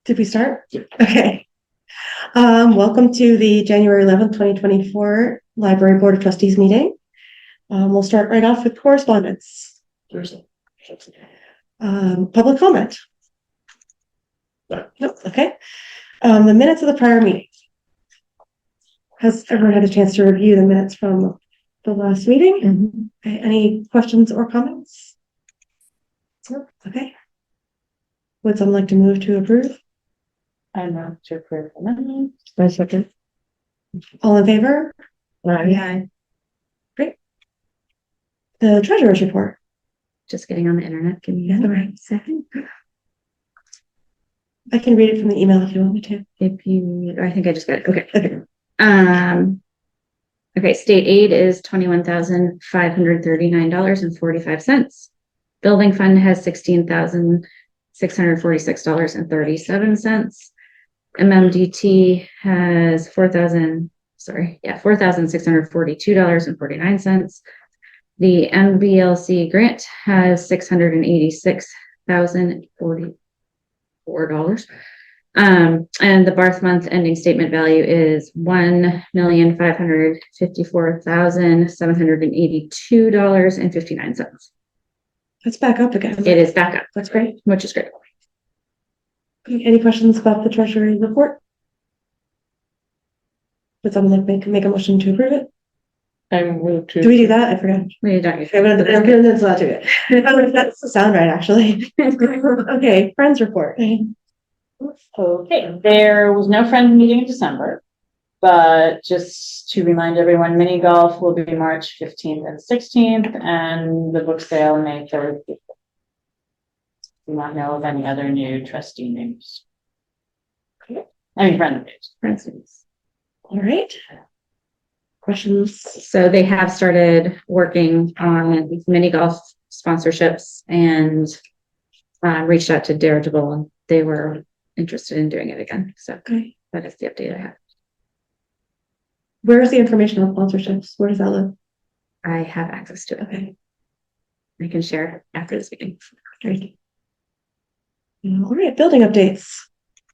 Did we start? Okay. Welcome to the January 11th, 2024 Library Board of Trustees meeting. We'll start right off with correspondence. Public comment. Nope. Okay. The minutes of the prior meeting. Has everyone had a chance to review the minutes from the last meeting? Mm-hmm. Okay. Any questions or comments? Okay. Would someone like to move to approve? I move to approve amendment. I second. All in favor? Aye. Great. The treasurer's report. Just getting on the internet. Give me the right second. I can read it from the email if you want me to. If you, I think I just got it. Okay. Okay. State aid is $21,539.45. Building fund has $16,646.37. MMDT has $4,642.49. The MBLC grant has $686,044. And the Barth month ending statement value is $1,554,782.59. Let's back up again. It is back up. That's great. Which is great. Any questions about the treasury report? Would someone like make a motion to approve it? I move to. Do we do that? I forgot. We don't. Let's not do it. That's the sound right, actually. Okay, friends report. Okay, there was no friends meeting in December, but just to remind everyone, mini golf will be March 15th and 16th, and the book sale May 3rd. Do not know of any other new trustee names. Okay. I mean, friend Friends. All right. Questions? So they have started working on mini golf sponsorships and reached out to Dirigible, and they were interested in doing it again. So okay. That is the update I have. Where is the information on sponsorships? Where does that live? I have access to it. Okay. I can share after this meeting. Great. All right, building updates.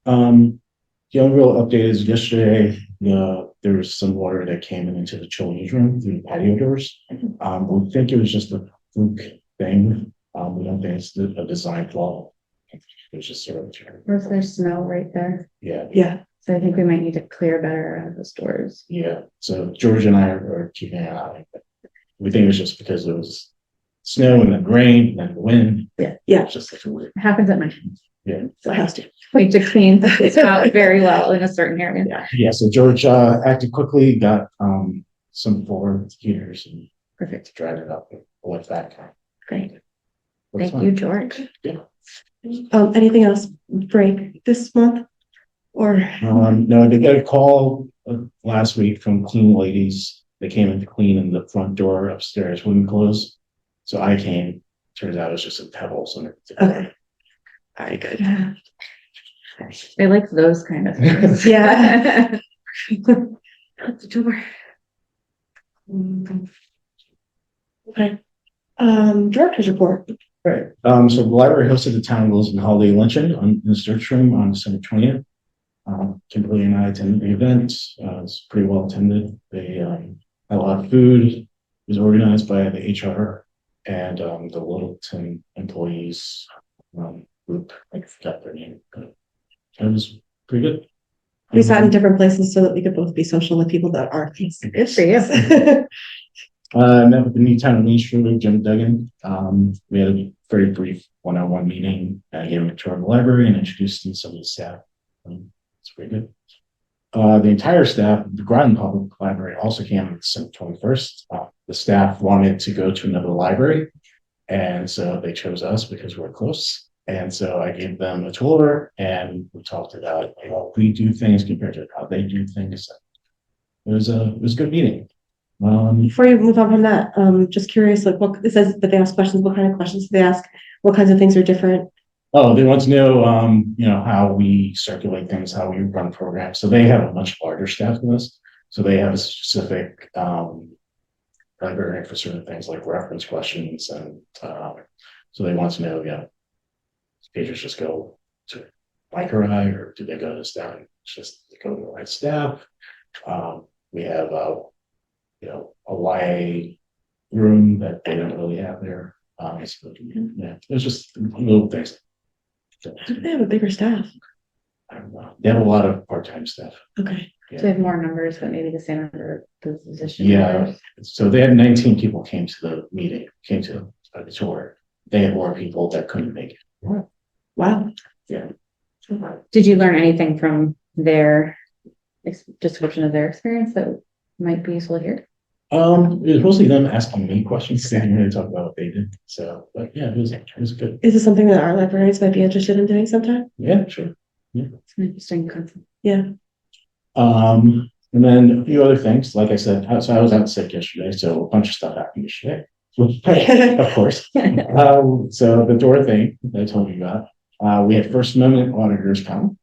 The only real update is yesterday, there was some water that came into the children's room through the patio doors. We think it was just a fluke thing. We don't think it's a design flaw. It was just sort of. Was there snow right there? Yeah. Yeah. So I think we might need to clear better around those doors. Yeah. So George and I are keeping an eye on it. We think it was just because it was snow and then rain and then the wind. Yeah. Yeah. It's just like a weird. It happens at my house. Yeah. So it has to. We need to clean this out very well in a certain area. Yeah. So George acted quickly, got some forward heaters and Perfect. dried it up with that. Great. That's Thank you, George. Yeah. Anything else break this month? Or no, they got a call last week from clean ladies. They came in to clean and the front door upstairs wouldn't close. So I came. Turns out it was just a pebble. So okay. All right, good. I like those kind of things. Yeah. That's the door. Okay. Director's report. Right. So the library hosted the town Wilson holiday luncheon in the search room on December 20th. Kimberly and I attended the event. It's pretty well attended. They had a lot of food. It was organized by the HR and the Littleton employees group. I forgot their name. It was pretty good. We sat in different places so that we could both be social with people that aren't. Good for you. Met with the new town administrator, Jim Duggan. We had a very brief one-on-one meeting. I gave him a tour of the library and introduced him to some of the staff. It's pretty good. The entire staff of the Groton Public Library also came on December 21st. The staff wanted to go to another library, and so they chose us because we're close. And so I gave them a tour, and we talked about how we do things compared to how they do things. It was a good meeting. Before you move on from that, just curious, like what it says that they ask questions, what kind of questions do they ask? What kinds of things are different? Oh, they want to know, how we circulate things, how we run programs. So they have a much larger staff than us. So they have a specific librarian for certain things like reference questions, and so they want to know, pages just go to like or I, or do they go to staff? It's just they go to the right staff. We have a YA room that they don't really have there. So, yeah, there's just little things. They have a bigger staff. I don't know. They have a lot of part-time staff. Okay. So they have more numbers, but maybe the same number of position. Yeah. numbers. So they had 19 people came to the meeting, came to the tour. They had more people that couldn't make it. Wow. Yeah. Did you learn anything from their description of their experience that might be useful here? It was mostly them asking me questions. They didn't really talk about what they did. So, but yeah, it was good. Is this something that our librarians might be interested in doing sometime? Yeah, sure. It's an interesting concept. Yeah. And then a few other things, like I said, so I was out sick yesterday, so a bunch of stuff happened yesterday. Of course. So the door thing that I told you about, we had First Amendment auditors come.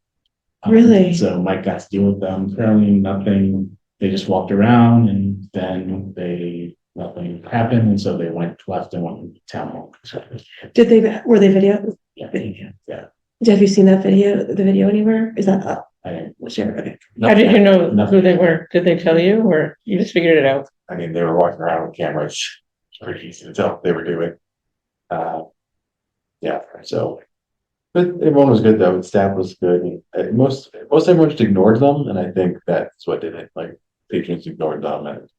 Really? So Mike got to deal with them. Apparently nothing, they just walked around and then nothing happened. And so they left and went to town hall. Were they video? Yeah. Yeah. Have you seen the video anywhere? Is that up? I didn't Sure. Okay. How did you know Nothing. who they were? Did they tell you, or you just figured it out? I mean, they were walking around with cameras. It's pretty easy to tell what they were doing. Yeah, so. But everyone was good though. The staff was good. Most everyone just ignored them, and I think that's what did it. Like patrons ignored them, and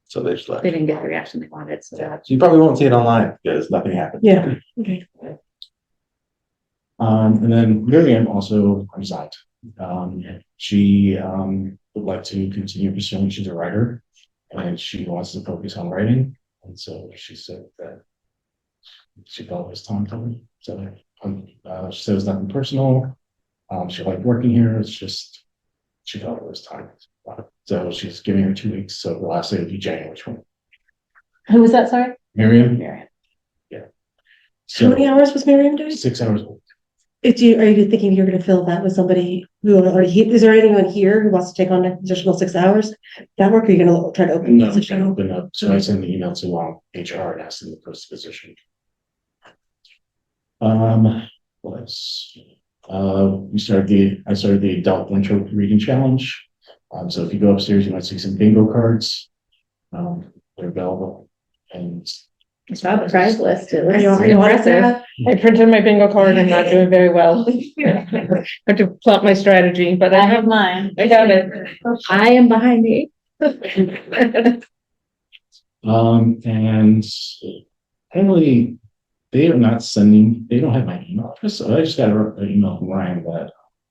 so they just left. They didn't get the reaction they wanted, so So you probably won't see it online because nothing happened. Yeah. Okay. And then Miriam also resigned. She would like to continue pursuing. She's a writer, and she wants to focus on writing. And so she said that she felt it was time for me. So she said it was nothing personal. She liked working here. It's just she felt it was time. So she's giving her 2 weeks. So the last day would be January 20th. Who was that, sorry? Miriam. Miriam. How So many hours was Miriam doing? 6 hours a week. Are you thinking you're going to fill that with somebody who already, is there anyone here who wants to take on an additional 6 hours? That work, or are you going to try to open the No, we can position? open up. So I sent the email to HR and asked them to post the position. What else? I started the adult winter reading challenge. So if you go upstairs, you might see some bingo cards. They're available. And I saw the prize list. It Are you was on impressive. that? I printed my bingo card. I'm not doing very well. I have to plot my strategy, but I I have have, mine. I got it. I am behind me. And apparently they are not sending, they don't have my email address. So I just got an email from Ryan that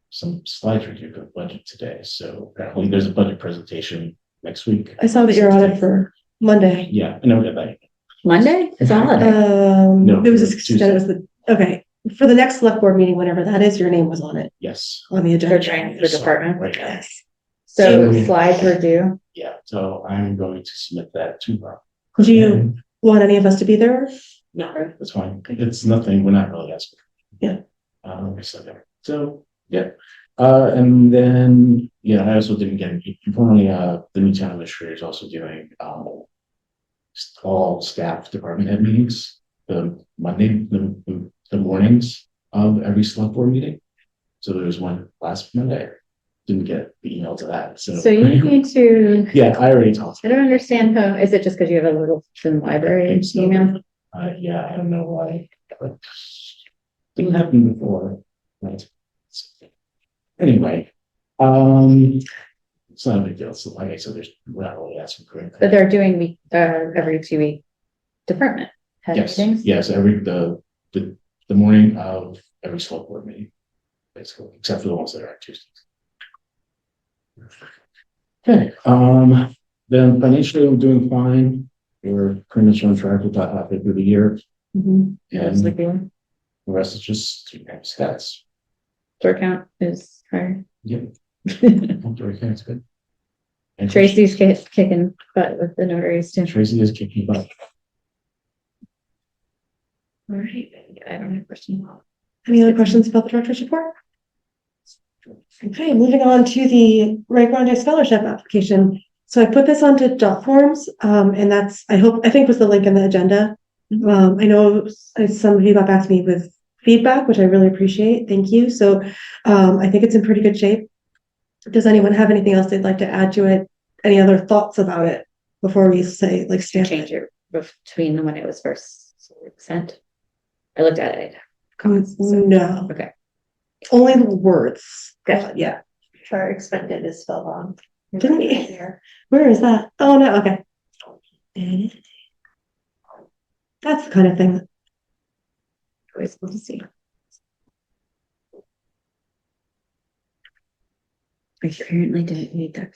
some slides were due for the budget today. So apparently there's a budget presentation next week. I saw that you're on it for Monday. Yeah, I know that. Monday is a holiday. No, It was Tuesday. okay. For the next select board meeting, whenever that is, your name was on it, Yes. on the They're agenda. trying the department. Right now. Yes. So So- slides were due. Yeah, so I'm going to submit that tomorrow. Do you want any of us to be there? No, that's fine. It's nothing. We're not really asking. Yeah. So, yeah. And then, yeah, I also didn't get, importantly, the new town administrator is also doing, all staff department head meetings, the Monday, the mornings of every select board meeting. So there was one last Monday. Didn't get the email to that, So you need to, Yeah, I already talked. I don't understand how, is it just because you have a little thin library email? Yeah, I don't know why. But didn't happen before, right? Anyway, it's not a big deal. So like I said, we're not really asking for anything. But they're doing every 2 week department head Yes, meetings. yes, the morning of every select board meeting, basically, except for the ones that are on Tuesdays. Okay, then financially, we're doing fine. We're pretty much on track with that halfway through the year, Mhm. and It's the like the rest is just stats. store count is higher. Yep. Okay, that's good. And Tracy's kicking butt with the notaries too. Tracy is kicking butt. All right, I don't have questions. Any other questions about the director's report? Okay, moving on to the Ray Grande Scholarship application. So I put this onto dot forms, and I think was the link in the agenda. I know some of you got back to me with feedback, which I really appreciate. Thank you. So I think it's in pretty good shape. Does anyone have anything else they'd like to add to it? Any other thoughts about it before we say like stamp Change it? it between when it was first sent. I looked at it. No. Okay. Only the words. Gotcha. Yeah. For expected is spelled wrong. Didn't we? Where is that? Oh, no. Okay. That's the kind of thing. Always good to see. I apparently didn't need that.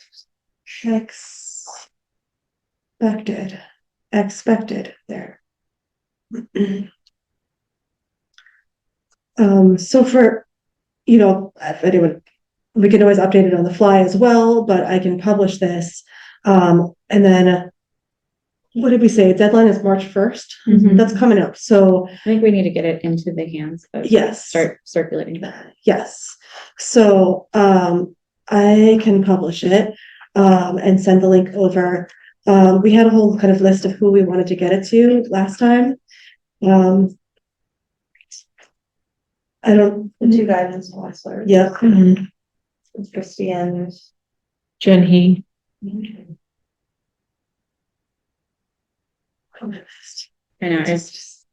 Expected there. So for, if anyone, we can always update it on the fly as well, but I can publish this. And then, what did we say? Deadline is March 1st. Mhm. That's coming up. So I think we need to get it into the hands of yes. start circulating. Yes. So, I can publish it, and send the link over. We had a whole kind of list of who we wanted to get it to last time. I don't, The two guidance counselors. yeah. Christie and. Jen He. I know, it's just.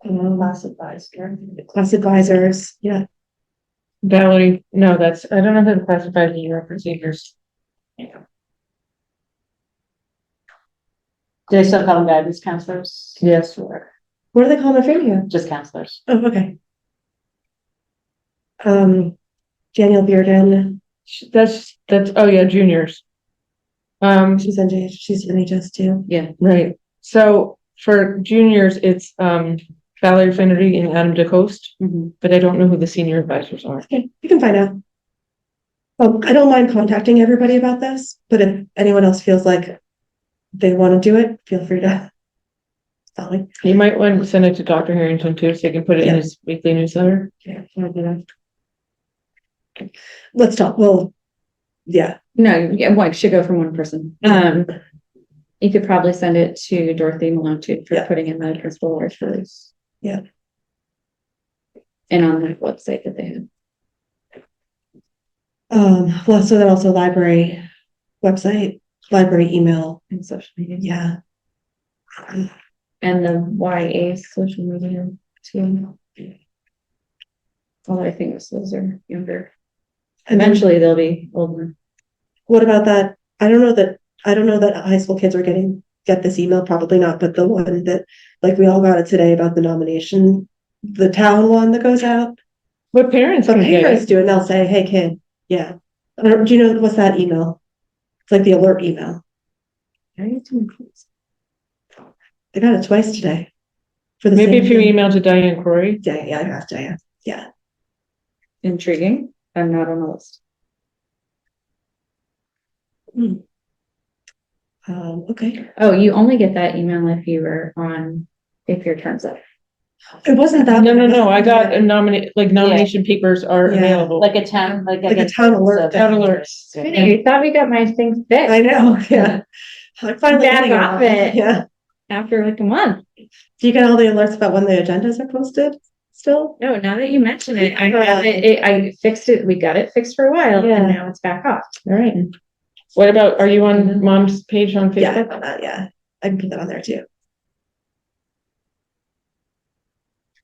Class advisor. Class advisors, yeah. Valerie, no, I don't know who the classified as your procedures. Do they still call them guidance counselors? Yes. Or What do they call them in here? just counselors? Oh, okay. Danielle Bearden, That's, oh yeah, juniors. she's NHS too. Yeah. Right. So for juniors, it's, Valerie Finnerty and Adam DeCoste, Mhm. but I don't know who the senior advisors are. Okay, you can find out. I don't mind contacting everybody about this, but if anyone else feels like they want to do it, feel free to. Tell me. You might want to send it to Dr. Harrington too, so he can put it in Yeah. his weekly newsletter. Yeah, I'll do that. Let's talk. Well, yeah. No, yeah, one should go from one person. You could probably send it to Dorothy Malone too for Yeah. putting in the principal orders. Yeah. And on the website that they have. Well, so then also library website, library email. And social media. Yeah. And the YA social media too. Although I think those are younger. And then Eventually they'll be older. what about that? I don't know that high school kids are get this email, probably not, but the one that, like, we all got it today about the nomination, the town one that goes out. What parents But can get parents it? do it, and they'll say, hey, kid, yeah. Do you know, what's that email? It's like the alert email. I got it twice today. For the Maybe same if you thing. email to Diane Corey. Yeah, I have Diane. Yeah. Intriguing. I'm not on the list. Okay. Oh, you only get that email if your term's up. It wasn't that. No, I got a nomination papers are Yeah. available. Like a town, like Like a town alert. Town alerts. You thought we got my thing fixed. I know, yeah. I finally Back getting off around. it. Yeah. After like a month. Do you get all the alerts about when the agendas are posted still? No, now that you mention it, I fixed it. We got it fixed for a while Yeah. and now it's back off. All right. What about, are you on mom's page on Yeah, Facebook? yeah. I can put that on there too.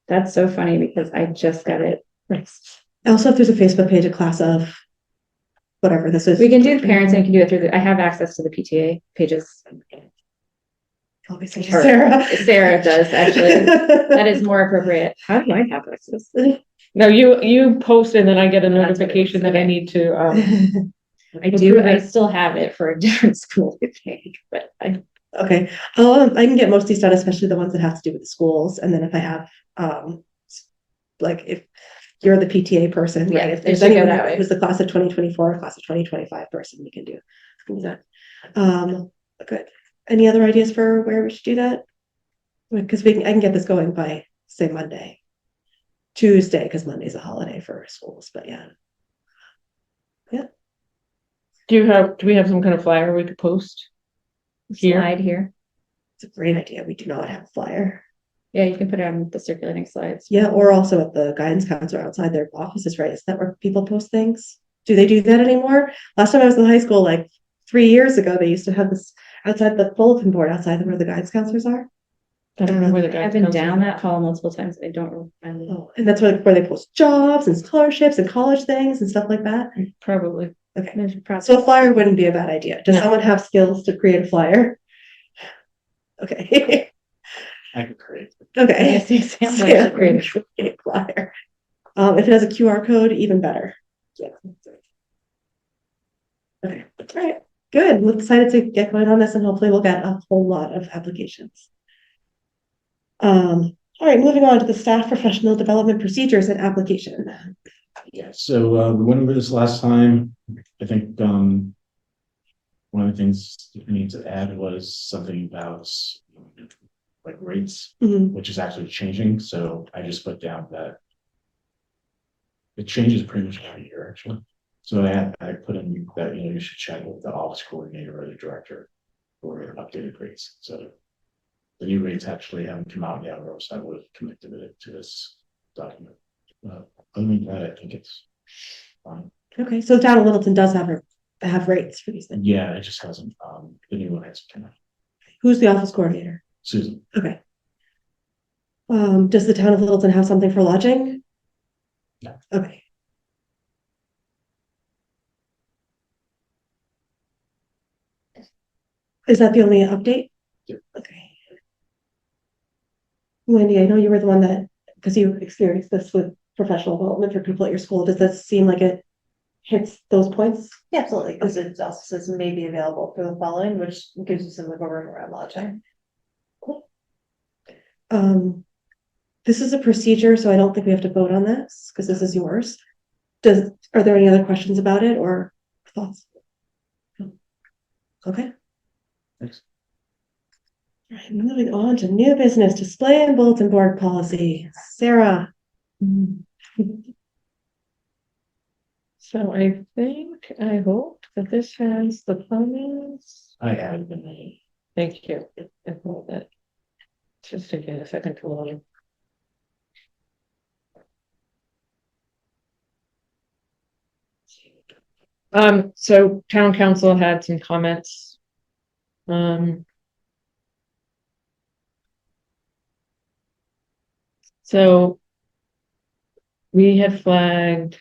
That's so funny because I just got it fixed. Also, if there's a Facebook page, a class of whatever this is. We can do parents and we can do it through I have access to the PTA pages. Obviously, Or- Sarah. Sarah does actually. That is more appropriate. How do I have access? No, you post and then I get a That's what it is. notification that I need to, I do. I still have it for a different school, I think, but Okay, I can get most of these done, especially the ones that have to do with the schools, and then if I have, like, if you're the PTA person, Yeah, right? If it there's should go anyone that way. who's the class of 2024, class of 2025 person, we can do that. Good. Any other ideas for where we should do that? Because I can get this going by, say, Monday, Tuesday, because Monday's a holiday for schools, but yeah. do we have some kind of flyer we could post? Here? slide here. It's a great idea. We do not have a flyer. Yeah, you can put it on the circulating slides. Yeah, or also at the guidance counselor outside their offices, right? Is that where people post things? Do they do that anymore? Last time I was in high school, like 3 years ago, they used to have this outside the bulletin board outside where the guidance counselors are. I don't know where the I've guys been comes down from. that hall multiple times. I don't remember. Oh, and that's where they post jobs and scholarships and college things and stuff like that. Probably. Okay, There's probably- so a flyer wouldn't be a bad idea. Does No. someone have skills to create a flyer? Okay, I could create. okay. Yes, the example Yeah, actually created. create a flyer. If it has a QR code, even better. Yeah. Okay, all right, good. We're excited to get going on this and hopefully we'll get a whole lot of applications. All right, moving on to the staff professional development procedures and application. Yeah, so we went over this last time. I think one of the things we need to add was something about like rates, Mhm. which is actually changing. So I just put down that it changes pretty much every year, actually. So I put in that, you should check with the office coordinator or the director for updated rates. So the new rates actually haven't come out yet, or else I would have connected it to this document. Other than that, I think it's fine. Okay, so the town of Littleton does have rates for these things. Yeah, it just hasn't, the new one hasn't come out. Who's the office coordinator? Susan, Okay. Does the town of Littleton have something for lodging? No. Okay. Is that the only update? Yeah. Okay. Wendy, I know you were the one that, because you experienced this with professional development for people at your school, does this seem like it hits those points? Yeah, absolutely, because it also says may be available for the following, which gives you some wiggle room around lodging. This is a procedure, so I don't think we have to vote on this, because this is yours. Are there any other questions about it or thoughts? Okay. thanks. All right, moving on to new business, display and bulletin board policy. Sarah. So I hope that this has the comments. I added the name. Thank you. I hope that. Just taking a second to load. So town council had some comments. So we had flagged,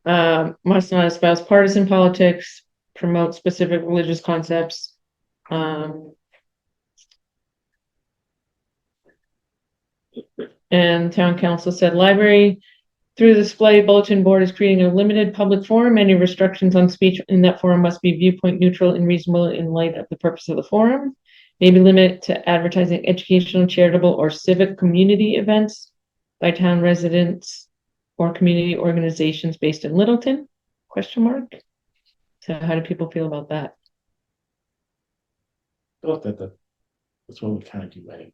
must not espouse partisan politics, promote specific religious concepts. And town council said library through the display bulletin board is creating a limited public forum. Any restrictions on speech in that forum must be viewpoint neutral and reasonable in light of the purpose of the forum. Maybe limit to advertising educational, charitable, or civic community events by town residents or community organizations based in Littleton? Question mark. So how do people feel about that? I thought that's what we kind of do, right?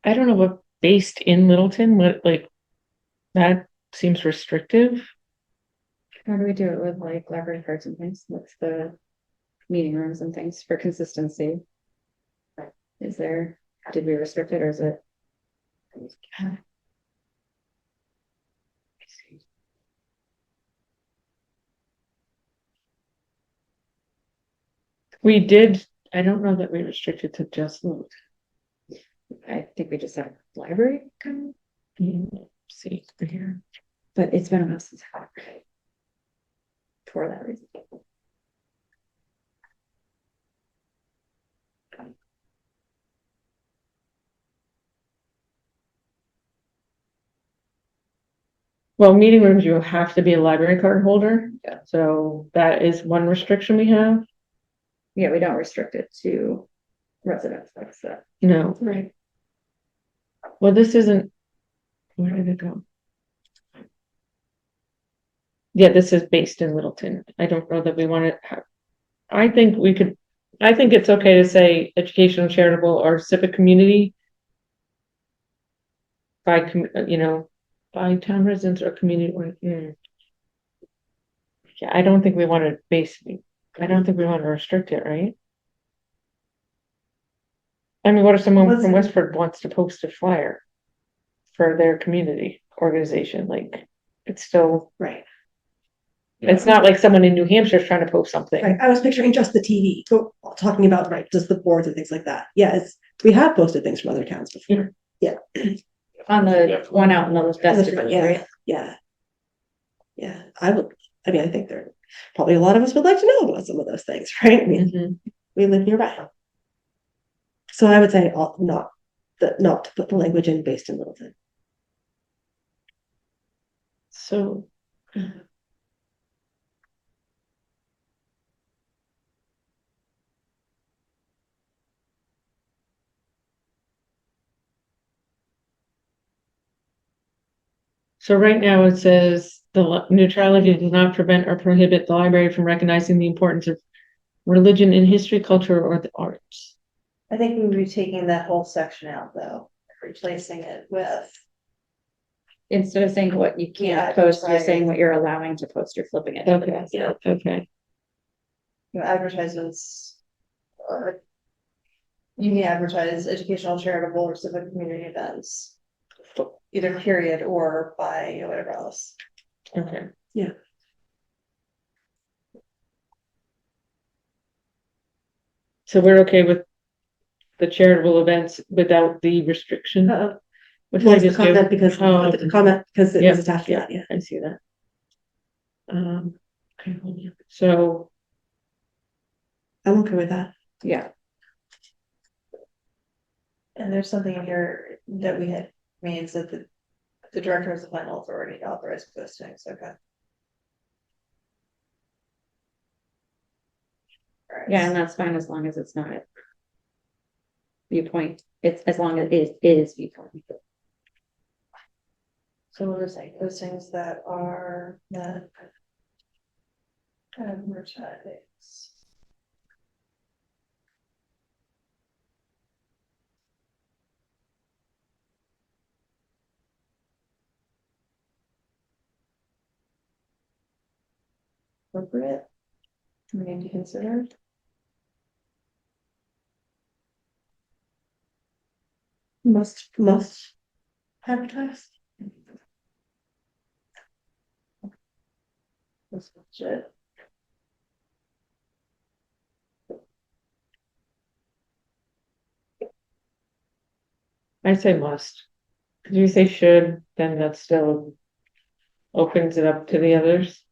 I don't know what based in Littleton, what like that seems restrictive. How do we do it with like library cards and things? What's the meeting rooms and things for consistency? Did we restrict it or is it? We did, I don't know that we restricted to just Littleton. I think we just have library kind See here. but it's been a while since I for that reason. Well, meeting rooms, you have to be a library card holder. Yeah. So that is one restriction we have. Yeah, we don't restrict it to residents, that's that. No. Right. Well, this isn't, where did it go? Yeah, this is based in Littleton. I don't know that we want to have, I think it's okay to say educational, charitable, or civic community. By town residents or community or, yeah, I don't think we want to restrict it, right? I mean, what if someone What's- from Westford wants to post a flyer for their community organization? Like, it's still, Right, it's not like someone in New Hampshire is trying to post something. right. I was picturing just the TV, so talking about, right, just the boards and things like that. Yes, we have posted things from other towns before. On the one out in the vestibule, Yeah, right? yeah. Yeah, I would, I mean, I think there, probably a lot of us would like to know about some of those things, right? I mean, Mhm. we live nearby. So I would say not to put the language in based in Littleton. So. So right now it says the neutrality does not prevent or prohibit the library from recognizing the importance of religion in history, culture, or the arts. I think we would be taking that whole section out though, replacing it with, Instead of saying what you Yeah, can't post, you're right. saying what you're allowing to post, you're flipping it. to the Okay, next. yeah, okay. advertisements. Or you can advertise educational, charitable, or civic community events. Either period or by whatever else. Okay. Yeah. So we're okay with the charitable events without the restriction? What did I Well, it's the just do? comment because, Oh, the comment because it yeah, was attached to that, yeah. I see that. Okay, so, I'm okay with that. Yeah, And there's something in here that we had means that the director has the final authority to authorize postings, okay. Alright. yeah, and that's fine as long as it's not viewpoint. It's as long as it is viewpoint. So we'll just say postings that are not advertised. Appropriate. We need to consider. Must advertise. That's legit. I say must. If you say should, then that still opens it up to the others.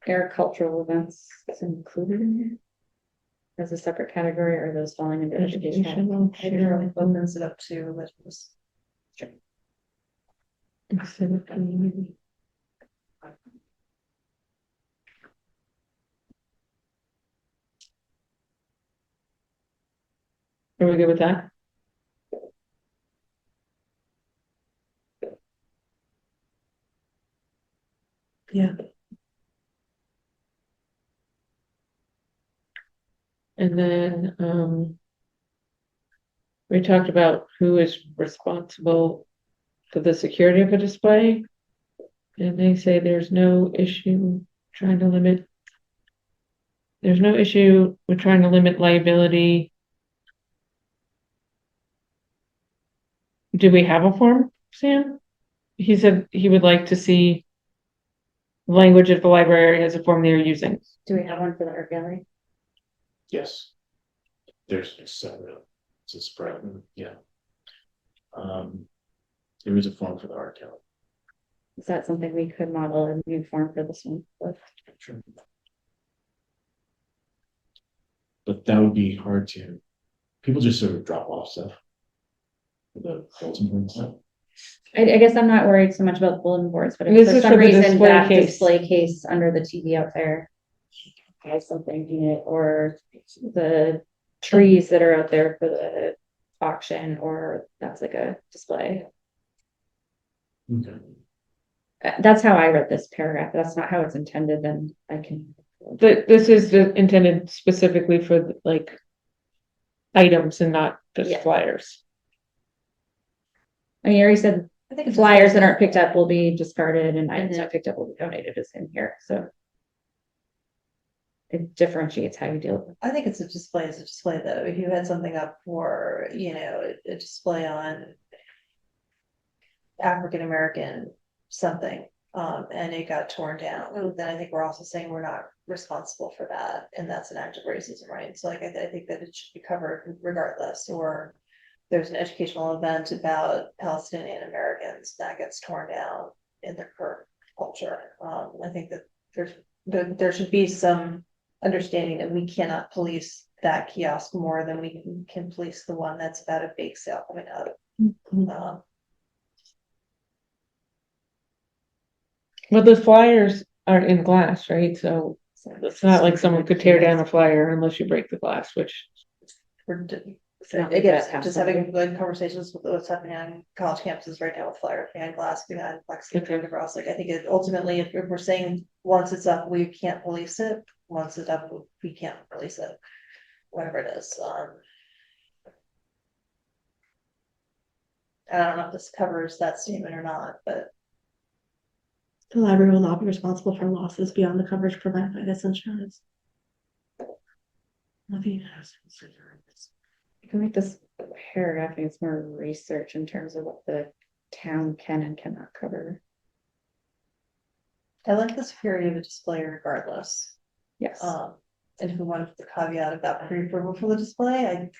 Agricultural events is included in here as a separate category, or those falling into educational. I really opens it up to religious. Civic community. Are we good with that? Yeah. And then, we talked about who is responsible for the security of a display. And they say there's no issue trying to limit. There's no issue with trying to limit liability. Do we have a form, Sam? He said he would like to see language of the library as a form they're using. Do we have one for the art gallery? Yes. There's it's a spread, yeah. There is a form for the art gallery. Is that something we could model a new form for this one with? Sure. But that would be hard to, people just sort of drop off stuff. The bulletin board stuff. I guess I'm not worried so much about the bulletin boards, but if This for is some for the reason display that case. display case under the TV out there has something in it, or the trees that are out there for the auction, or that's like a display. Okay. That's how I read this paragraph. That's not how it's intended, then I can. This is intended specifically for like items and not just Yeah. flyers. I mean, you already said I think it's flyers that aren't picked up will be discarded and items not picked up will be donated is in here, so. it differentiates how you deal with it. I think it's a display though. If you had something up for, a display on African American something, and it got torn down, then I think we're also saying we're not responsible for that, and that's an act of racism, right? So like, I think that it should be covered regardless, or there's an educational event about Palestinian Americans that gets torn down in their current culture. I think that there should be some understanding that we cannot police that kiosk more than we can police the one that's about a bake sale coming up. But the flyers are in glass, right? So it's not like someone could tear down a flyer unless you break the glass, which. It's not like Again, that just having good conversations with what's happening on college campuses right now with flyers behind glass, behind plexi, Okay. across. Like, I think it ultimately, if we're saying once it's up, we can't police it. Once it's up, we can't police it. Whatever it is. I don't know if this covers that statement or not, but The library will not be responsible for losses beyond the coverage provided by this insurance. Nothing has. You can make this paragraph needs more research in terms of what the town can and cannot cover. I like the security of a display regardless. Yes. And if we want the caveat about pre-approval for the display,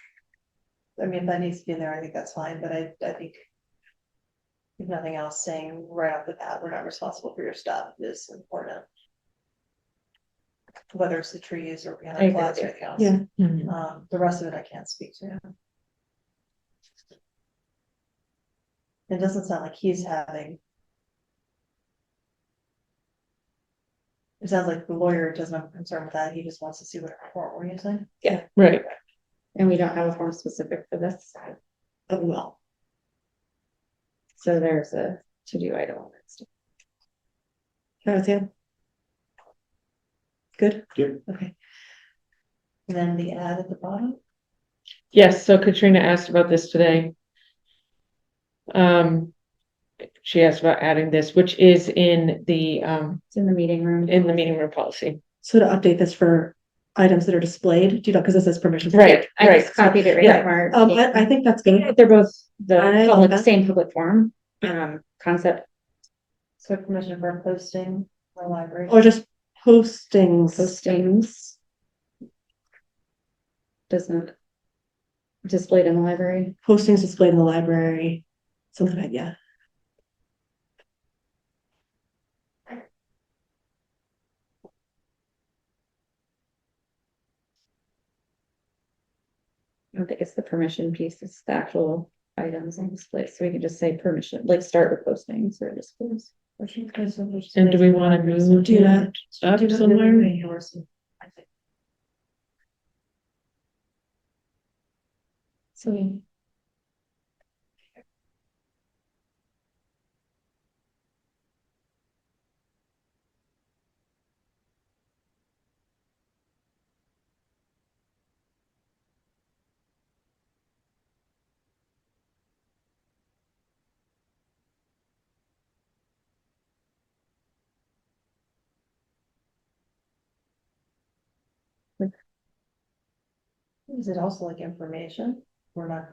I mean, if that needs to be in there, I think that's fine, but I think if nothing else, saying right off the bat, we're not responsible for your stuff is important. Whether it's the trees or I behind agree flats or with anything else. Yeah. The rest of it I can't speak to. It doesn't sound like he's having. It sounds like the lawyer doesn't have a concern with that, he just wants to see what report we're using. Right. And we don't have a form specific for this. Oh, well. So there's a to-do item on it. Roseanne? Good? Good. Okay. And then the ad at the bottom. Yes, so Katrina asked about this today. She asked about adding this, which is in the It's in the meeting room. policy. So to update this for items that are displayed, do you know, because it says permission. Right, I right. just copied it right Yeah. from our. I think that's good. They're both the I love public, that. same public forum, concept. So permission for posting the library. Or just postings. Postings. Doesn't displayed in the library. Postings displayed in the library. Something like that, yeah. I don't think it's the permission piece, it's the actual items on display, so we can just say permission, like start with postings or displays. And do we want to move Do that. up Do that. somewhere? So Is it also like information? We're not.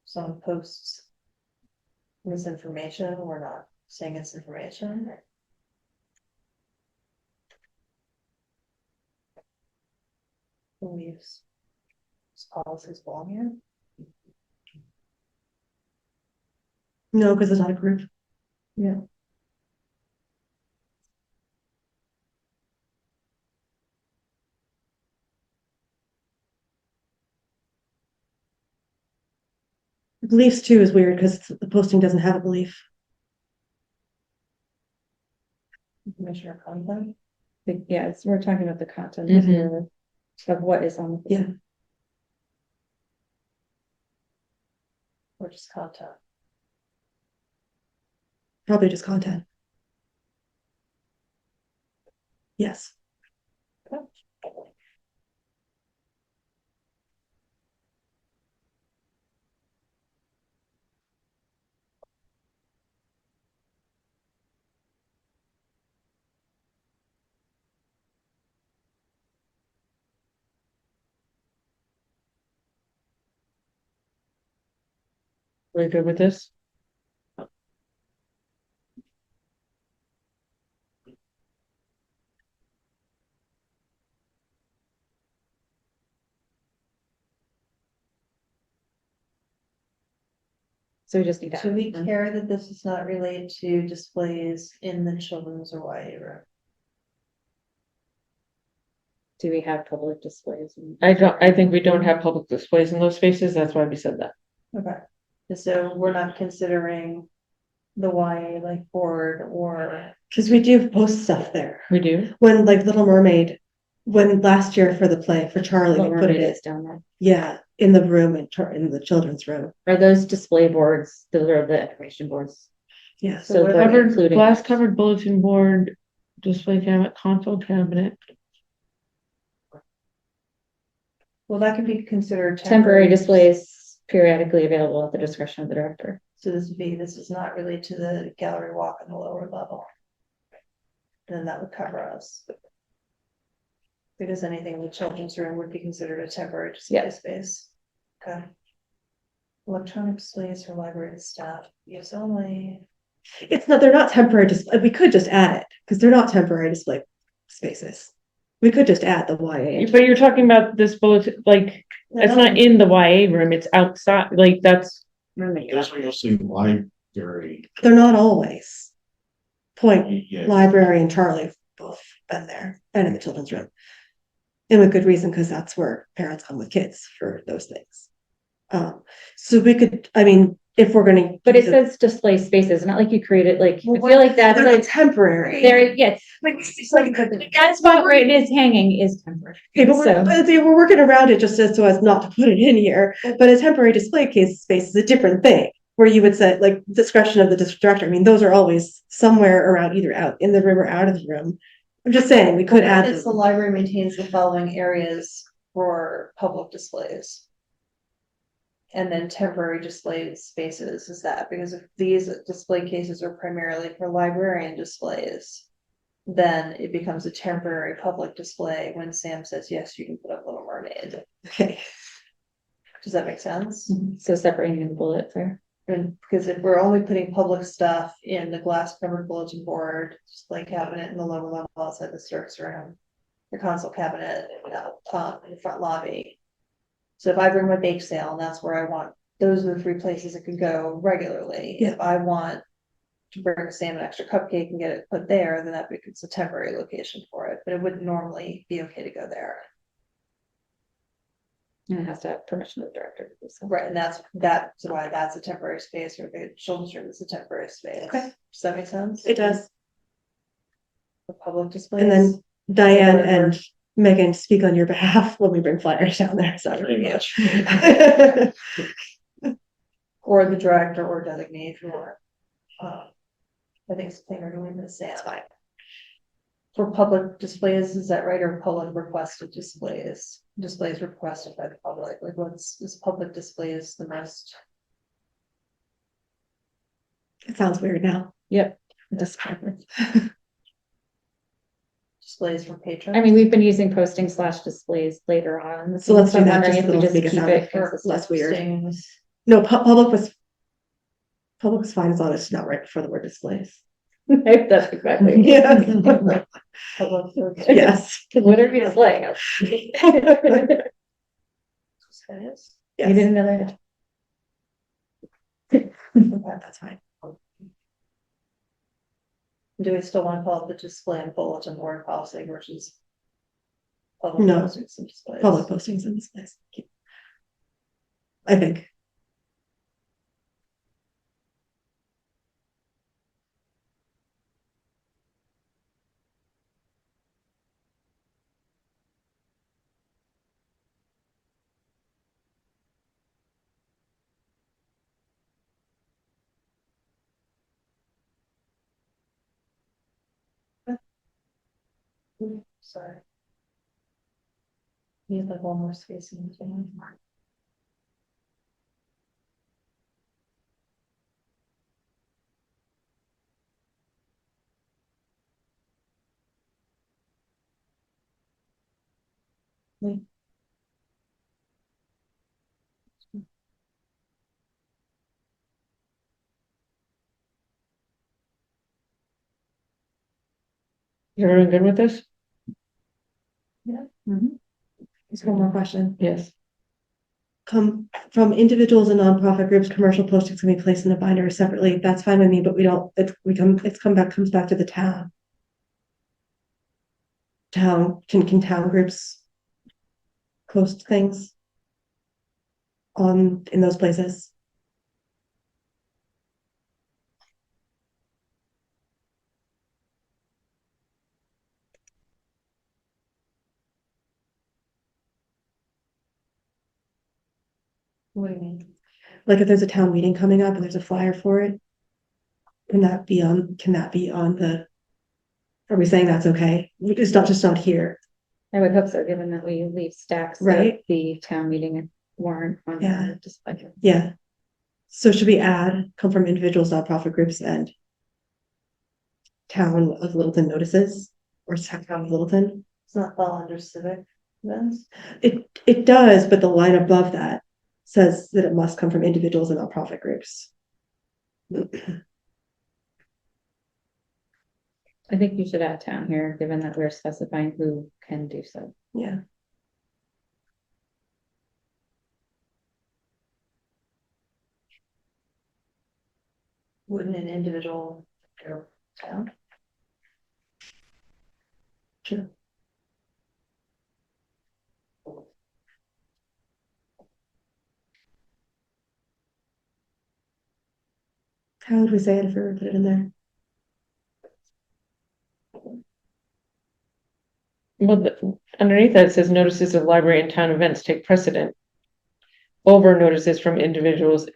Someone posts. Misinformation, we're not saying it's information. Believes. Policies belong here. No, because it's not a group. Yeah. Beliefs too is weird because the posting doesn't have a belief. Information or content. yeah, we're talking about the content Mhm. of what is on the. Yeah. Or just content. Probably just content. Yes. We're good with this? So we just need Do we that. care that this is not related to displays in the children's or YA room? Do we have public displays? I think we don't have public displays in those spaces, that's why we said that. Okay, and so we're not considering the YA like board or, Cause we do post stuff there. We do? When like Little Mermaid, when last year for the play for Charlie, Little we put it Mermaid in, is down there. yeah, in the room in the children's room. Are those display boards? Those are the information boards. Yeah, So they're Covered, including. glass covered bulletin board, display cabinet, console cabinet. well, that could be considered. Temporary displays periodically available at the discretion of the director. So this is not related to the gallery walk on the lower level. Then that would cover us. Because anything in the children's room would be considered a temporary display Yeah. space. Okay. Electronic displays for library staff, use only. they're not temporary display, we could just add it, because they're not temporary display spaces. We could just add the YA. But you're talking about this bulletin, like, it's not in the YA room, it's outside, like, that's. Those are mostly library. They're not always. Point, Yeah. library and Charlie have both been there and in the children's room. And with good reason, because that's where parents come with kids for those things. So we could, I mean, if we're gonna. But it says display spaces, not like you created, like, I feel like that's They're not like, temporary. there, yes. That spot where it is hanging is temporary. Okay, but So- we're working around it just so as not to put it in here, but a temporary display case space is a different thing. Where you would say like discretion of the district director, I mean, those are always somewhere around either out in the room or out of the room. I'm just saying, we could add It's the them. library maintains the following areas for public displays. And then temporary display spaces is that, because if these display cases are primarily for librarian displays. Then it becomes a temporary public display when Sam says, yes, you can put up Little Mermaid. Okay, Does that make sense? So separating the bullets there. And because if we're only putting public stuff in the glass covered bulletin board, display cabinet in the lower level outside the service room. The console cabinet, in the front lobby. So if I bring my bake sale and that's where I want, those are the three places it could go regularly. Yeah. If I want to bring Sam an extra cupcake and get it put there, then that becomes a temporary location for it, but it wouldn't normally be okay to go there. And it has to have permission of the director to do so. Right, and that's why that's a temporary space, or the children's room is a temporary space. Okay. Does that make sense? it does. The public displays. And then Diane and Megan speak on your behalf when we bring flyers down there, so. Pretty much. Or the director or designate if you want. I think it's the thing we're doing this, Sam. For public displays, is that right, or public requested displays, displays requested by the public, like this public display is the most. It sounds weird now. Yep. Displays for patrons. I mean, we've been using posting / displays later on. So let's do I'm that, wondering just if we to make it keep sound it Or consistent. less weird. postings. No, public was fine as long as it's not right before the word displays. That's exactly. Yeah. Public postings. Yes. Whatever you like. Displays. You Yes. didn't know that. Okay. That's fine. Do we still want to call it the display and bulletin board policy versus? Public No. postings and displays? Public postings and displays. I think. Sorry. Need like one more space in between. Is everyone good with this? Just one more question. Yes. Come from individuals and nonprofit groups, commercial postings can be placed in a binder separately. That's fine with me, but we don't, comes back to the town. Can town groups post things in those places? What do you mean? Like if there's a town meeting coming up and there's a flyer for it, can that be on the, are we saying that's okay? It's not just not here, I would hope so, given that we leave stacks of Right. the town meeting warrant on Yeah. our display. yeah. So should we add, come from individuals, nonprofit groups and town of Littleton notices, or town of Littleton? It's not fall under civic events. It does, but the line above that says that it must come from individuals and nonprofit groups. I think you should add town here, given that we're specifying who can do so. Yeah, Wouldn't an individual go down? true. How would we say it if we were to put it in there? Well, underneath that, it says notices of library and town events take precedent over notices from individuals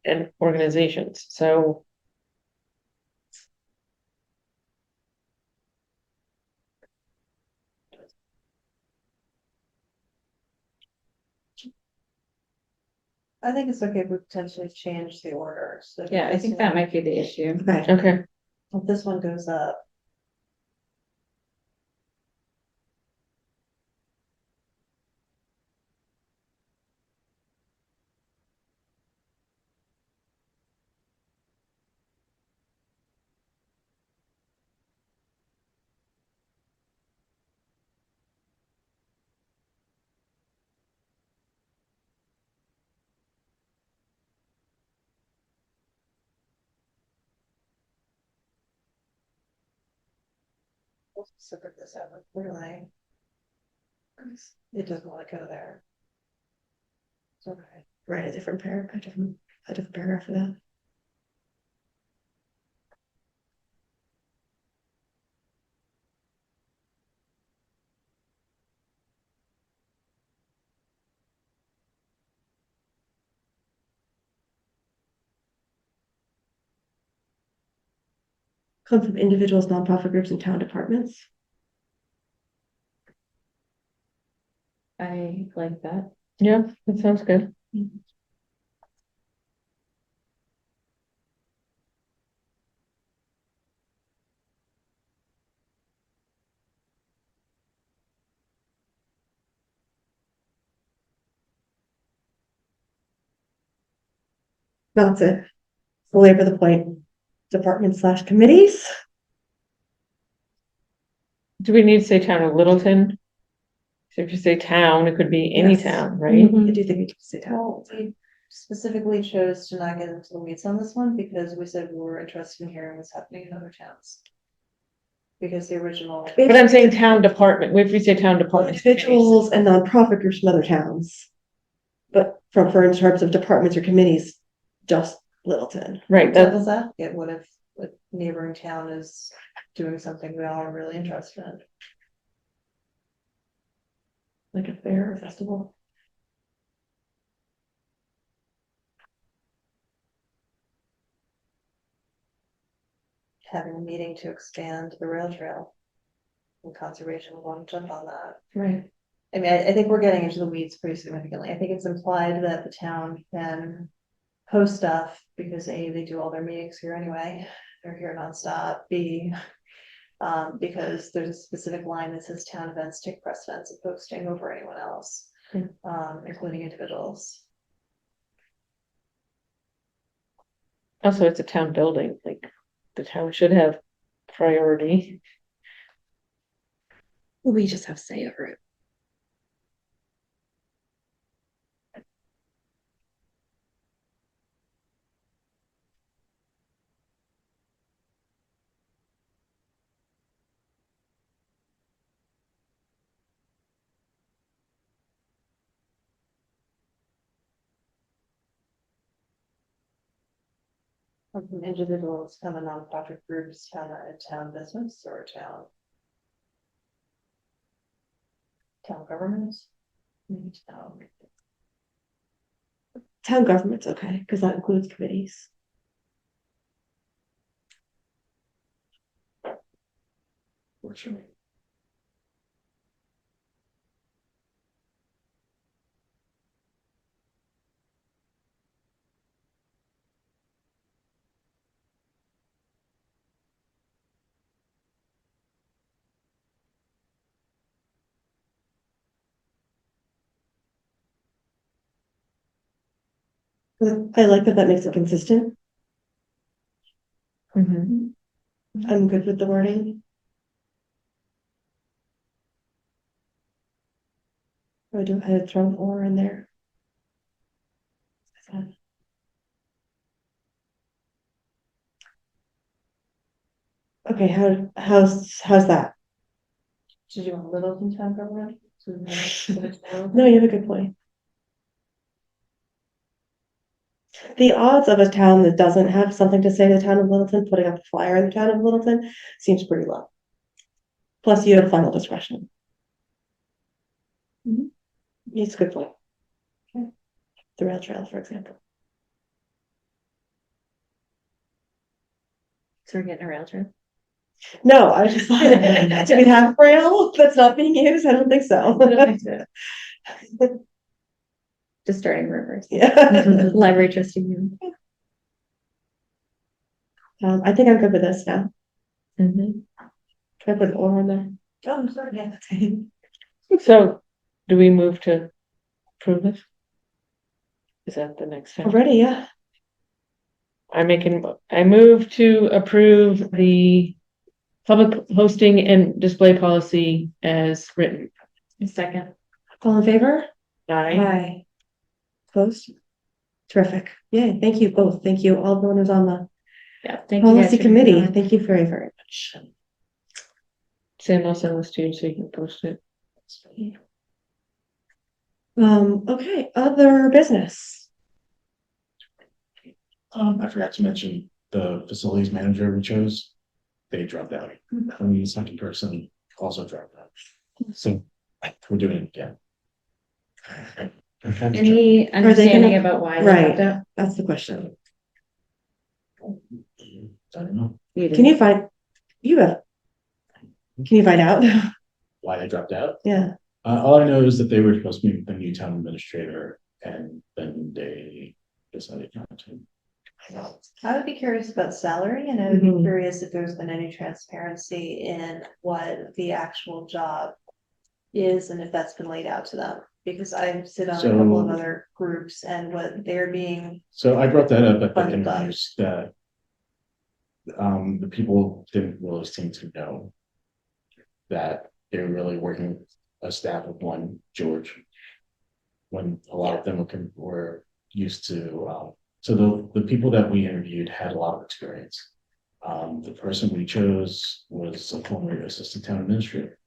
and organizations, so. I think it's okay if we potentially change the order. So Yeah, I this think one- that might be the issue. Okay, Okay, If this one goes up. We'll separate this out, really. It doesn't want to go there. It's okay. write a different paragraph, a different paragraph for that. Come from individuals, nonprofit groups and town departments. I like that. yeah, that sounds good. Not to belabor the point, department/committees. Do we need to say town of Littleton? So if you say town, it could be any Yes. town, right? I do think we need to say town. Well, we specifically chose to not get into the weeds on this one because we said we were interested in hearing what's happening in other towns. Because the original. But I'm saying town department, if we say town department. Individuals and nonprofit groups from other towns. But for in terms of departments or committees, just Littleton. Right, Devil's advocate, what if a neighboring town is doing something we all are really interested in? Like a fair or festival. Having a meeting to expand the rail trail. And conservation will want to jump on that. Right. I mean, I think we're getting into the weeds pretty significantly. I think it's implied that the town can post stuff because A, they do all their meetings here anyway. They're here nonstop. B, because there's a specific line that says town events take precedence of posting over anyone else, including individuals. Also, it's a town building, like the town should have priority. We just have say over it. From individuals, kind of nonprofit groups, kind of a town business or town. Town governments. Maybe town. Town government's okay, because that includes committees. Fortunately. I like that makes it consistent. Mm-hmm. I'm good with the wording. I had thrown or in there. Okay, how's that? Did you want Littleton town government? No, you have a good point. The odds of a town that doesn't have something to say to the town of Littleton putting up a flyer in the town of Littleton seems pretty low. Plus, you have final discretion. It's a good point. Okay. The rail trail, for example. So we're getting a rail trail. No, I was just like, do we have rail that's not being used? I don't think so. Just starting rumors. Yeah. Library trustee meeting. I think I'm good with this now. Mm-hmm. Can I put an or in there? Oh, I'm sorry, yeah. So, do we move to approve this? Is that the next step? Already, yeah. I move to approve the public hosting and display policy as written. Second. All in favor? Aye. Aye. Opposed? Terrific. Yay, thank you both. Thank you, all the owners on the Yeah, thank you. guys policy for committee. coming on. Thank you very, very much. Sam, I'll send this to you so you can post it. Okay, other business. I forgot to mention the facilities manager we chose. They dropped out. And the second person also dropped out. So we're doing it again. Any understanding about why they Right, dropped out? that's the question. I don't know Can you find out? why they dropped out. Yeah. All I know is that they were supposed to meet with the new town administrator and then they decided not to. I would be curious about salary, and I would be Mhm. curious if there's been any transparency in what the actual job is and if that's been laid out to them. Because I sit on a couple of So- other groups and what they're being, So I brought that up at the Funded by. interviews that the people didn't really seem to know that they were really working with a staff of one, George. When a lot of them were used to, so the people that we interviewed had a lot of experience. The person we chose was a former assistant town administrator.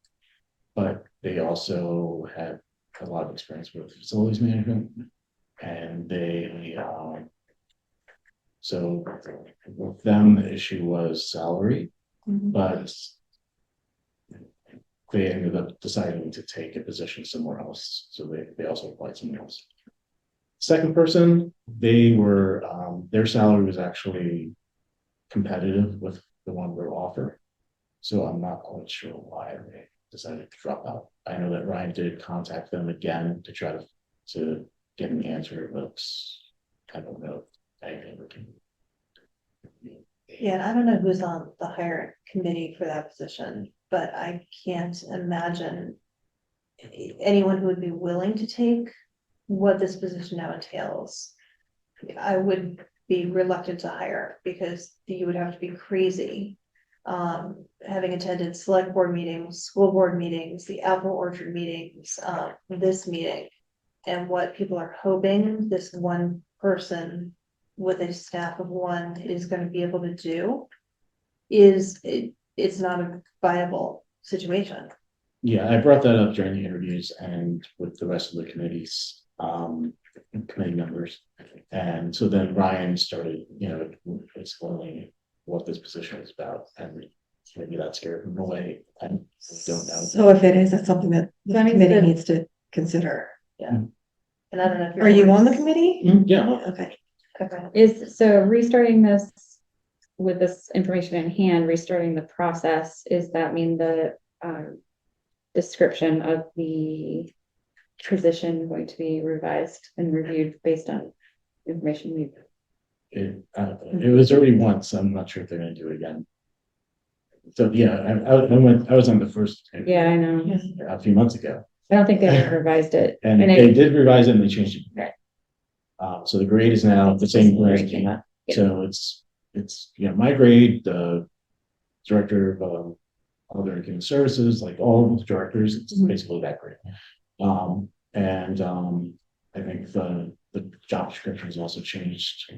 But they also had a lot of experience with facilities management. And so with them, the issue was salary, but they ended up deciding to take a position somewhere else. So they also applied somewhere else. Second person, their salary was actually competitive with the one we were offered. So I'm not quite sure why they decided to drop out. I know that Ryan did contact them again to try to get an answer, but I don't know if I ever can. yeah, and I don't know who's on the hiring committee for that position, but I can't imagine anyone who would be willing to take what this position now entails. I would be reluctant to hire because you would have to be crazy having attended select board meetings, school board meetings, the apple orchard meetings, this meeting. And what people are hoping this one person with a staff of one is gonna be able to do it's not a viable situation. Yeah, I brought that up during the interviews and with the rest of the committees, committee members. And so then Ryan started, explaining what this position is about, and maybe that scared him away. I don't know. So if it is, that's something that the That means committee that- needs to consider. And I don't know. if Are you on the committee? Yeah, Okay. Is, so restarting this, with this information in hand, restarting the process, is that mean the, description of the position going to be revised and reviewed based on information we've? it was already once, I'm not sure if they're gonna do it again. So, yeah, I was on the first. Yeah, I know. A few months ago, I don't think they ever revised it. and they did revise it and they changed it. So the grade is now the same grade. Yeah. So it's, my grade, the director of other human services, like all of the directors, it's basically that grade. I think the job description has also changed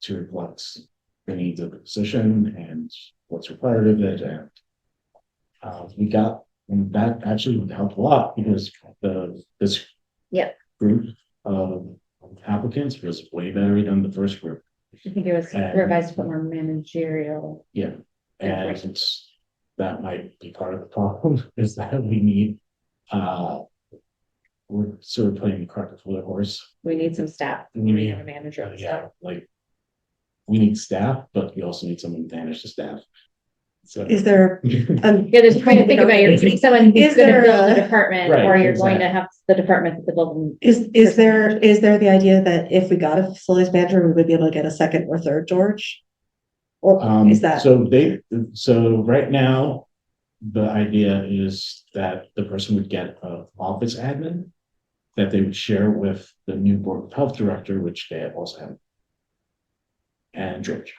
to reflect the needs of the position and what's required of it, and and that actually helped a lot because this Yeah. group of applicants was way better than the first group. I think it was revised for more managerial. Yeah, and that might be part of the problem is that we need, we're sort of putting the cart before the horse. We need some staff. We need- a manager. Yeah, like, we need staff, but we also need someone to manage the staff. So. Is there, Yeah, there's trying to think about you're putting someone who's Is gonna there build a- a department, Right, or you're going to exactly. have the department that the building. is there the idea that if we got a facilities manager, we would be able to get a second or third George? Or is that? So right now, the idea is that the person would get an office admin that they would share with the new board of health director, which they also have. And George.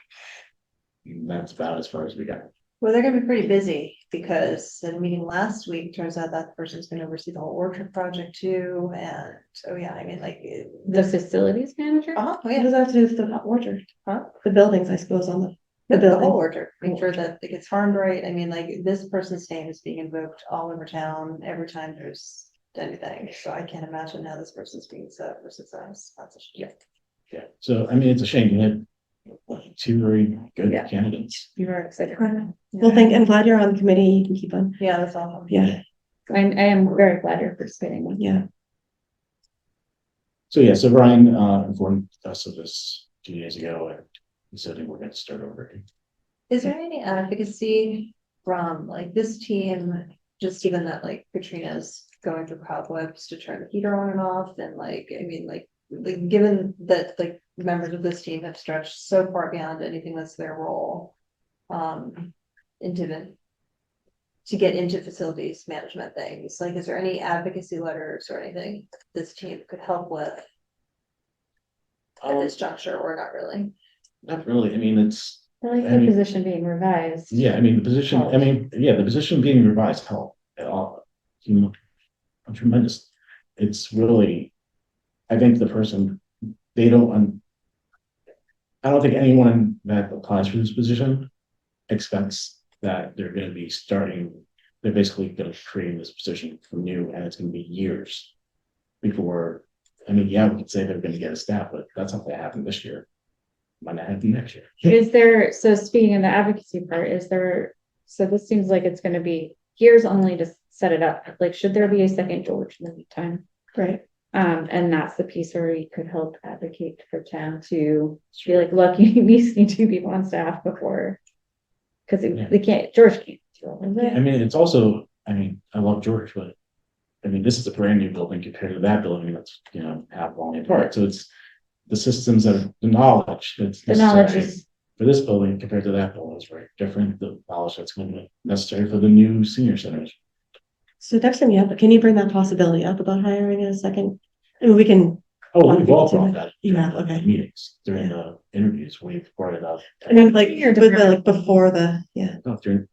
And that's about as far as we got. Well, they're gonna be pretty busy because in the meeting last week, turns out that person's gonna oversee the whole orchard project too, and, oh yeah, I mean, like. The facilities manager? Oh, What yeah, does that have to do with the orchard? huh? The buildings, I suppose, on the The building. whole orchard, make sure that it gets farmed right. I mean, like, this person's name is being invoked all over town every time there's anything. So I can't imagine how this person's being set for success. That's a shame. Yeah, so I mean, it's a shame, we had two very good Yeah. candidates. You are excited. Well, I'm glad you're on the committee. You can keep on. Yeah, that's all. Yeah, I am very glad you're participating. yeah. So yeah, so Brian informed us of this 2 days ago, and he said we're gonna start over. Is there any advocacy from like this team, just given that like Katrina's going through cobwebs to turn the heater on and off, and like, I mean, like given that like members of this team have stretched so far beyond anything that's their role, into the to get into facilities management things, like, is there any advocacy letters or anything this team could help with at this juncture, or not really? Not really, I mean, it's, I like I the mean- position being revised. yeah, I mean, the position, the position being revised helped at all. Tremendous. It's really, I think the person, I don't think anyone that applies for this position expects that they're gonna be they're basically gonna create this position from new, and it's gonna be years before, I mean, yeah, we could say they're gonna get a staff, but that's not gonna happen this year. Might not happen next year. Is there, so speaking of the advocacy part, so this seems like it's gonna be years only to set it up, like, should there be a second George in the meantime? Right. And that's the piece where we could help advocate for town to be like, look, you need 2 people on staff before. Cause they can't, George can't do all of I it. mean, it's also, I mean, I love George, but I mean, this is a brand new building compared to that building that's, half long apart. So it's the systems of the knowledge that's The knowledge necessary is, for this building compared to that building is very different. The knowledge that's going to be necessary for the new senior centers. So next time can you bring that possibility up about hiring a second? I mean, we can, Oh, we've all brought that. You have, during the okay. Meetings during the interviews, we've brought it up. I mean, like, Your with the, like, before the, yeah. No, during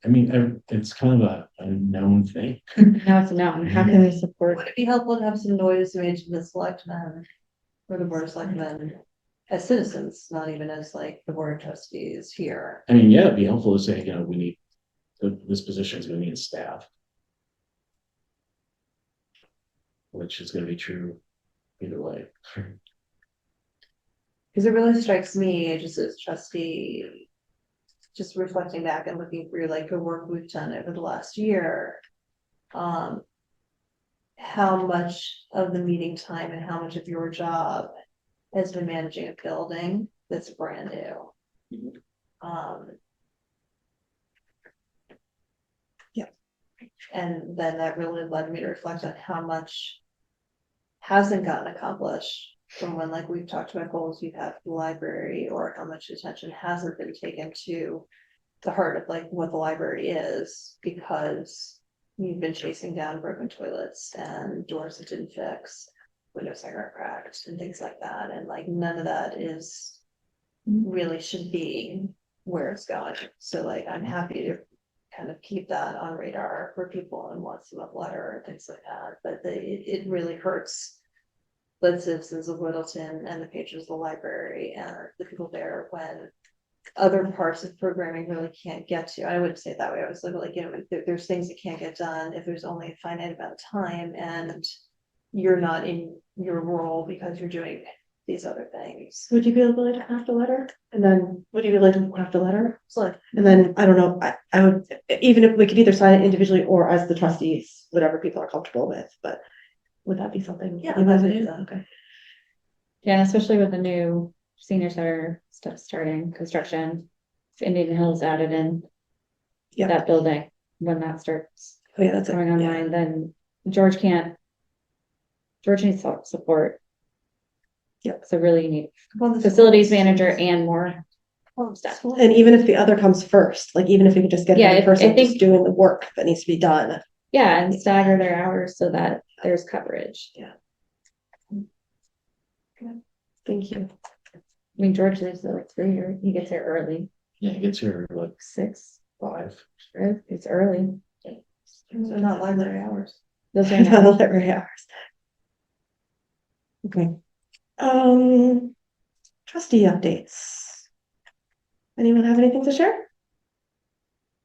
I mean, it's kind of a known thing. Now it's known. How can we Would support? it be helpful to have some noise made to the selectmen? Or the board of selectmen as citizens, not even as like the board of trustees here. I mean, yeah, it'd be helpful to say, we need, this position is gonna need staff. Which is gonna be true either way. Because it really strikes me just as trustee, just reflecting back and looking through like the work we've done over the last year. How much of the meeting time and how much of your job has been managing a building that's brand new. Yeah. And then that really led me to reflect on how much hasn't gotten accomplished from when, like, we've talked about goals we've had for the library, or how much attention hasn't been taken to the heart of like what the library is, because you've been chasing down broken toilets and doors that didn't fix, windows that got cracked and things like that. And like none of that is really should be where it's going. So like I'm happy to kind of keep that on radar for people and what's about letter and things like that. But it really hurts the citizens of Littleton and the patrons of the library and the people there when other parts of programming really can't get to. I wouldn't say it that way. I was like, there's things that can't get done if there's only a finite amount of time and you're not in your role because you're doing these other things. Would you be willing to craft a letter? And then, would you be willing to craft a letter? So And then, I don't know, I would, even if we could either sign it individually or as the trustees, whatever people are comfortable with, but would that be something? Yeah, you guys I'd would do do? that. Okay. Yeah, and especially with the new senior center stuff starting construction. If Indian Hills added in Yeah. that building, when that starts Oh, yeah, that's it. coming Yeah. online, then George needs support. Yep. So really you need well, the facilities schools- manager and more well, staff. schools- And even if the other comes first, like even if we could just get Yeah, the I person think- just doing the work that needs to be done. Yeah, and stagger their hours so that there's coverage. Thank you. I mean, George lives there like 3 years. He gets here early, Yeah, it gets here like 6. 5. It's early. So not library hours. Those are Not nice. all that very hours. Okay. Trustee updates. Anyone have anything to share?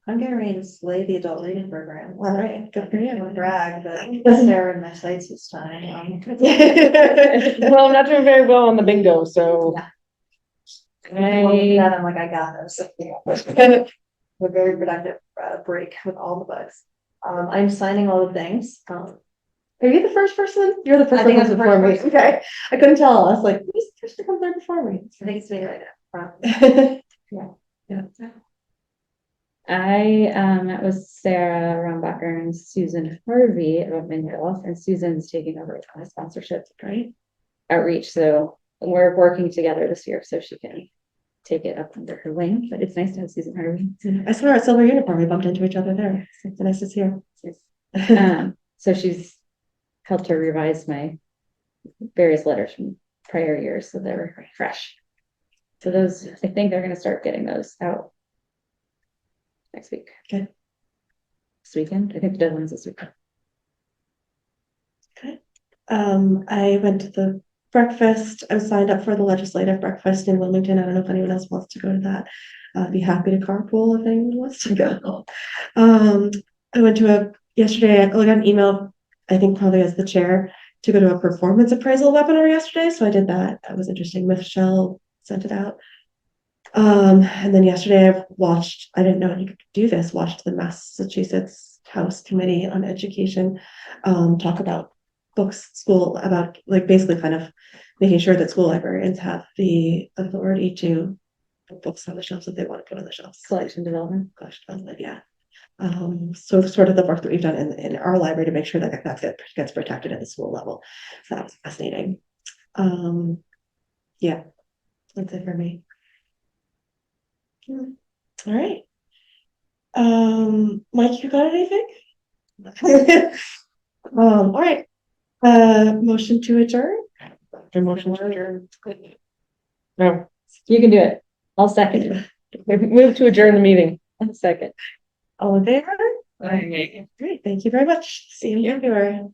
I'm getting ready to slay the adult reading program. All right, good for you. I'm brag, but Sarah in my sights this time. Well, I'm not doing very well on the bingo, so. I'm like, I got this. A very productive break with all the bugs. I'm signing all the things. Are you the first person? You're the first I think person I'm the before me. first person. Okay. I couldn't tell. I was like, who's the first to come there before me? I think it's me right now. Yeah. I met with Sarah Rumbacher and Susan Harvey about mental health, and Susan's taking over my sponsorship, right? Outreach. So we're working together this year so she can take it up under her wing. But it's nice to have Susan Harvey. I saw her at Silver Unicorn. We bumped into each other there. It's nice to see her. So she's helped her revise my various letters from prior years, so they're fresh. So those, I think they're going to start getting those out next week. Good. This weekend. I think the deadline's this weekend. I went to the breakfast. I was signed up for the legislative breakfast in Wilmington. I don't know if anyone else wants to go to that. I'd be happy to carpool if anyone wants to go. I went to yesterday, I got an email, I think probably as the chair, to go to a performance appraisal webinar yesterday. So I did that. That was interesting. Michelle sent it out. And then yesterday I didn't know you could do this, watched the Massachusetts House Committee on Education talk about school, about like basically kind of making sure that school librarians have the authority to put books on the shelves that they want to put on the shelves. Collection development. Collection development, yeah. So sort of the work that we've done in our library to make sure that gets protected at the school level. So that was fascinating. Yeah, that's it for me. All right. Mike, you got anything? All right. Motion to adjourn. Motion to adjourn. No, You can do it. I'll second it. move to adjourn the meeting. I'll second. All in favor? Okay. Great, thank you very much. See you in February.